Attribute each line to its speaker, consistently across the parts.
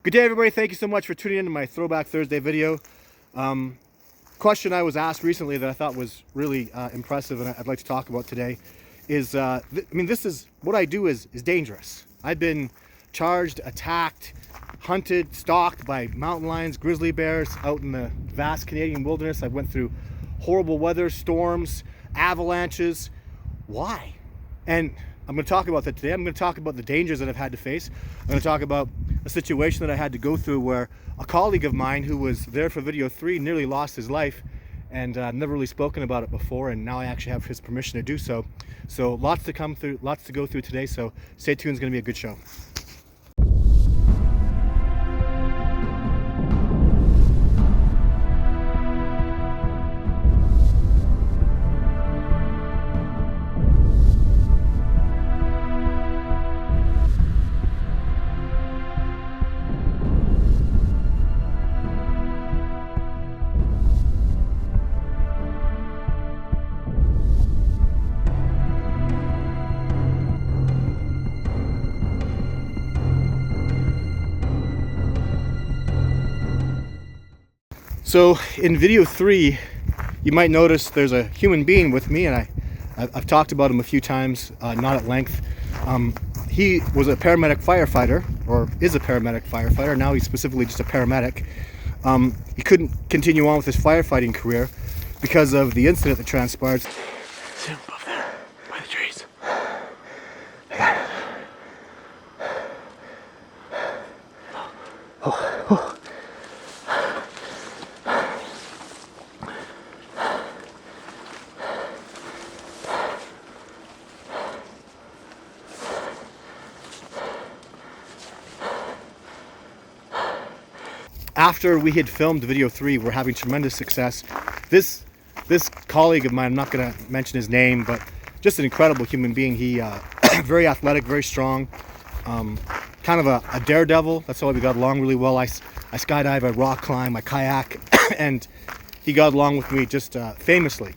Speaker 1: Good day, everybody. Thank you so much for tuning in to my Throwback Thursday video. Question I was asked recently that I thought was really impressive and I'd like to talk about today is, this is, what I do is dangerous. I've been charged, attacked, hunted, stalked by mountain lions, grizzly bears out in the vast Canadian wilderness. I went through horrible weather, storms, avalanches. Why? And I'm going to talk about that today. I'm going to talk about the dangers that I've had to face. I'm going to talk about a situation that I had to go through where a colleague of mine who was there for video 3 nearly lost his life, and I've never really spoken about it before, and now I actually have his permission to do so. So lots to come through, lots to go through today, so stay tuned. It's going to be a good show. So in video 3, you might notice there's a human being with me, and I've talked about him a few times, not at length. He was a paramedic firefighter, or is a paramedic firefighter. Now he's specifically just a paramedic. He couldn't continue on with his firefighting career because of the incident that transpired.
Speaker 2: See him above there, by the trees.
Speaker 1: I got it. Oh. After we had filmed video 3, we're having tremendous success. This colleague of mine, I'm not going to mention his name, but just an incredible human being. He very athletic, very strong, kind of a daredevil. That's why we got along really well. I skydive, I rock climb, I kayak, and he got along with me just famously.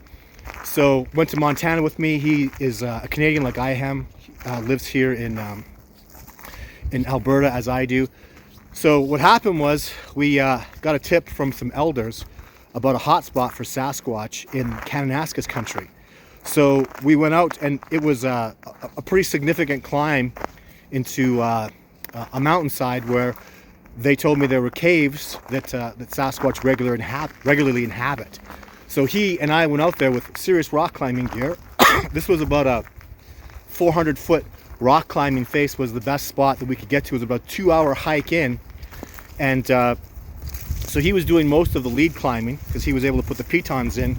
Speaker 1: So went to Montana with me. He is a Canadian like I am. Lives here in Alberta as I do. So what happened was we got a tip from some elders about a hot spot for Sasquatch in Kananaskis country. So we went out, and it was a pretty significant climb into a mountainside where they told me there were caves that Sasquatch regularly inhabit. So he and I went out there with serious rock climbing gear. This was about a 400-foot rock climbing face. Was the best spot that we could get to. It was about a 2-hour hike in, and so he was doing most of the lead climbing because he was able to put the pitons in.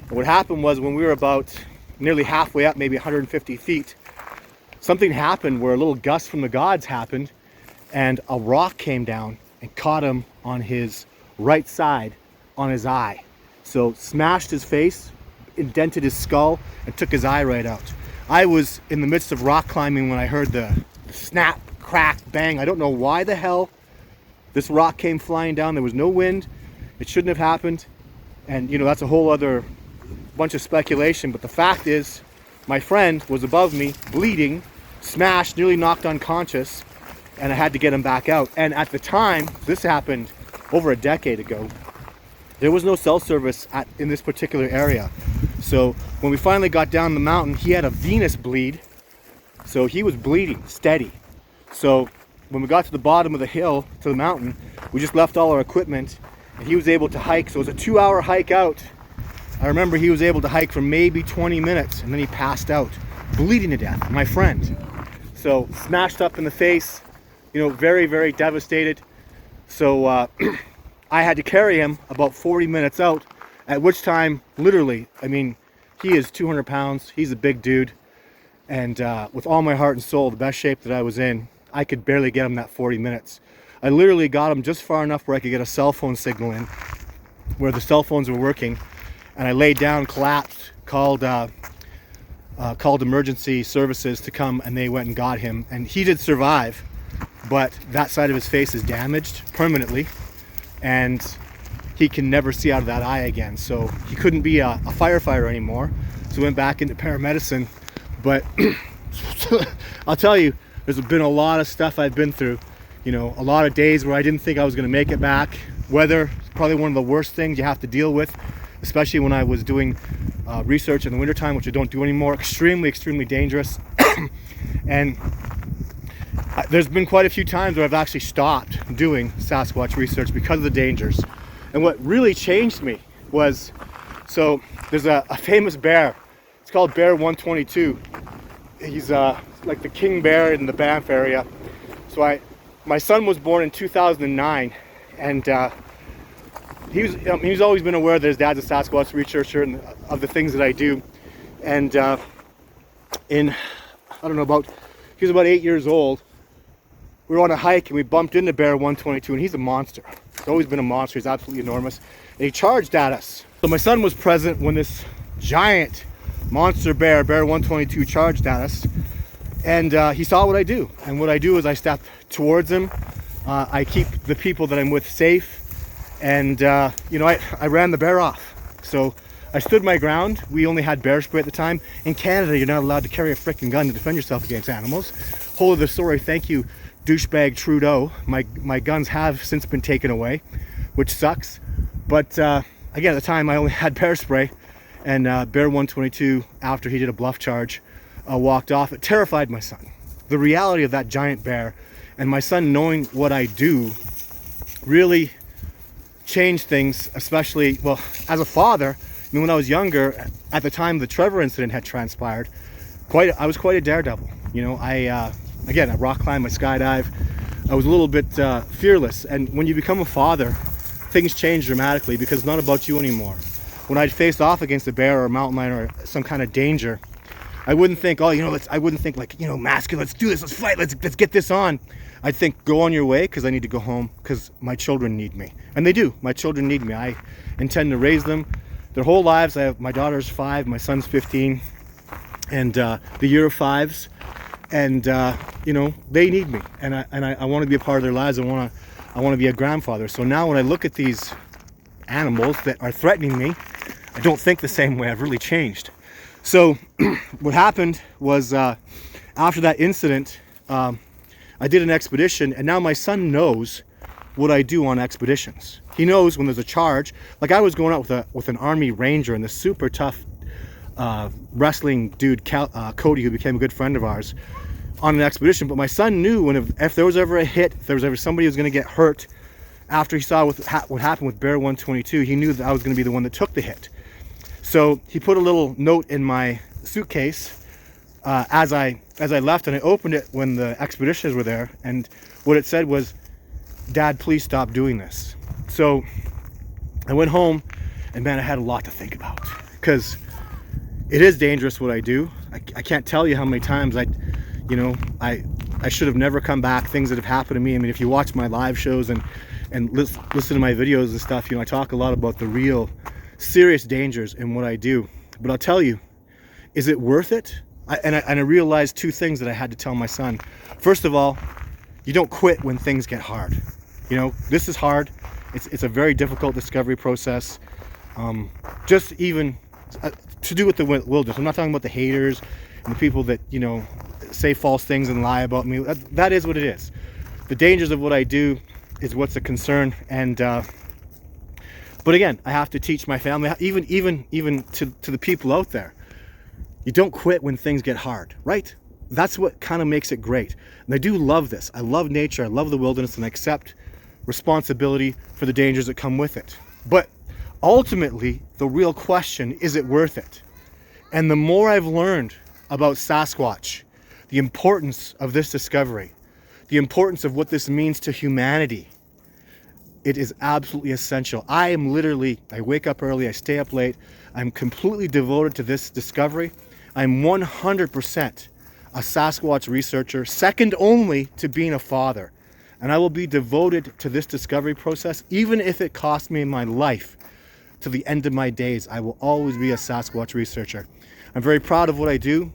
Speaker 1: And what happened was, when we were about nearly halfway up, maybe 150 feet, something happened where a little gust from the gods happened, and a rock came down and caught him on his right side on his eye. So smashed his face, indented his skull, and took his eye right out. I was in the midst of rock climbing when I heard the snap, crack, bang. I don't know why the hell this rock came flying down. There was no wind. It shouldn't have happened. And that's a whole other bunch of speculation. But the fact is, my friend was above me, bleeding, smashed, nearly knocked unconscious, and I had to get him back out. And at the time, this happened over a decade ago, there was no cell service in this particular area. So when we finally got down the mountain, he had a venous bleed. So he was bleeding steady. So when we got to the bottom of the hill, to the mountain, we just left all our equipment, and he was able to hike. So it was a 2-hour hike out. I remember he was able to hike for maybe 20 minutes, and then he passed out, bleeding to death, my friend. So smashed up in the face, very, very devastated. So I had to carry him about 40 minutes out, at which time, literally, he is 200 pounds. He's a big dude. And with all my heart and soul, the best shape that I was in, I could barely get him that 40 minutes. I literally got him just far enough where I could get a cell phone signal in, where the cell phones were working. And I laid down, collapsed, called emergency services to come, and they went and got him. And he did survive, but that side of his face is damaged permanently, and he can never see out of that eye again. So he couldn't be a firefighter anymore. So he went back into paramedicine. But I'll tell you, there's been a lot of stuff I've been through. You know, a lot of days where I didn't think I was going to make it back. Weather is probably one of the worst things you have to deal with, especially when I was doing research in the wintertime, which I don't do anymore. Extremely, extremely dangerous. And there's been quite a few times where I've actually stopped doing Sasquatch research because of the dangers. And what really changed me was, so there's a famous bear. It's called Bear 122. He's like the king bear in the Banff area. So my son was born in 2009, and he's always been aware that his dad's a Sasquatch researcher and of the things that I do. And in, I don't know, he was about 8 years old. We were on a hike and we bumped into Bear 122, and he's a monster. He's always been a monster. He's absolutely enormous. And he charged at us. So my son was present when this giant monster bear, Bear 122, charged at us. And he saw what I do. And what I do is I step towards him. I keep the people that I'm with safe. And, you know, I ran the bear off. So I stood my ground. We only had bear spray at the time. In Canada, you're not allowed to carry a freaking gun to defend yourself against animals. Whole of the story, thank you, douchebag Trudeau. My guns have since been taken away, which sucks. But again, at the time I only had bear spray, and Bear 122, after he did a bluff charge, walked off. It terrified my son. The reality of that giant bear, and my son knowing what I do, really changed things. Especially, well, as a father, I mean, when I was younger, at the time the Trevor incident had transpired, I was quite a daredevil. You know, again, I rock climb, I skydive. I was a little bit fearless. And when you become a father, things change dramatically because it's not about you anymore. When I'd face off against a bear or a mountain lion or some kind of danger, I wouldn't think, oh, you know, I wouldn't think like, you know, masculine, let's do this, let's fight, let's get this on. I'd think, go on your way, because I need to go home, because my children need me. And they do. My children need me. I intend to raise them their whole lives. My daughter's 5, my son's 15, and the year of 5s. And you know, they need me, and I want to be a part of their lives. I want to be a grandfather. So now when I look at these animals that are threatening me, I don't think the same way. I've really changed. So what happened was, after that incident, I did an expedition, and now my son knows what I do on expeditions. He knows when there's a charge. Like, I was going out with an army ranger and this super tough wrestling dude, Cody, who became a good friend of ours, on an expedition. But my son knew if there was ever a hit, if there was ever somebody who was going to get hurt, after he saw what happened with Bear 122, he knew that I was going to be the one that took the hit. So he put a little note in my suitcase as I left, and I opened it when the expeditioners were there, and what it said was, "Dad, please stop doing this." So I went home, and man, I had a lot to think about, because it is dangerous what I do. I can't tell you how many times I should have never come back, things that have happened to me. I mean, if you watch my live shows and listen to my videos and stuff, you know, I talk a lot about the real serious dangers in what I do. But I'll tell you, is it worth it? I realized two things that I had to tell my son. First of all, you don't quit when things get hard. You know, this is hard. It's a very difficult discovery process. Just even to do with the wilderness. I'm not talking about the haters and the people that, you know, say false things and lie about me. That is what it is. The dangers of what I do is what's a concern. And but again, I have to teach my family, even to the people out there. You don't quit when things get hard, right? That's what kind of makes it great. And I do love this. I love nature. I love the wilderness, and I accept responsibility for the dangers that come with it. But ultimately, the real question, is it worth it? And the more I've learned about Sasquatch, the importance of this discovery, the importance of what this means to humanity, it is absolutely essential. I wake up early, I stay up late. I'm completely devoted to this discovery. I'm 100% a Sasquatch researcher, second only to being a father. And I will be devoted to this discovery process, even if it costs me my life. To the end of my days, I will always be a Sasquatch researcher. I'm very proud of what I do,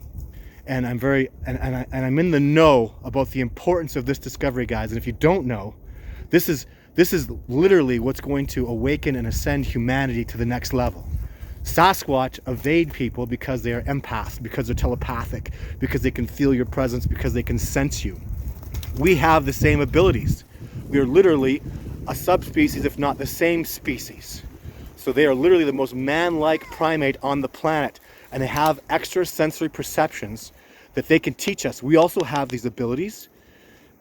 Speaker 1: and I'm in the know about the importance of this discovery, guys. And if you don't know, this is literally what's going to awaken and ascend humanity to the next level. Sasquatch evade people because they are empaths, because they're telepathic, because they can feel your presence, because they can sense you. We have the same abilities. We are literally a subspecies, if not the same species. So they are literally the most man-like primate on the planet, and they have extrasensory perceptions that they can teach us. We also have these abilities.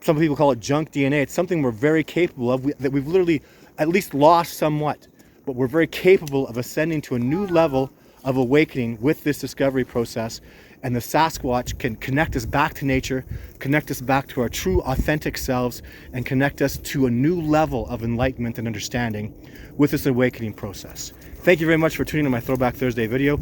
Speaker 1: Some people call it junk DNA. It's something we're very capable of, that we've literally at least lost somewhat, but we're very capable of ascending to a new level of awakening with this discovery process. And the Sasquatch can connect us back to nature, connect us back to our true authentic selves, and connect us to a new level of enlightenment and understanding with this awakening process. Thank you very much for tuning in to my Throwback Thursday video.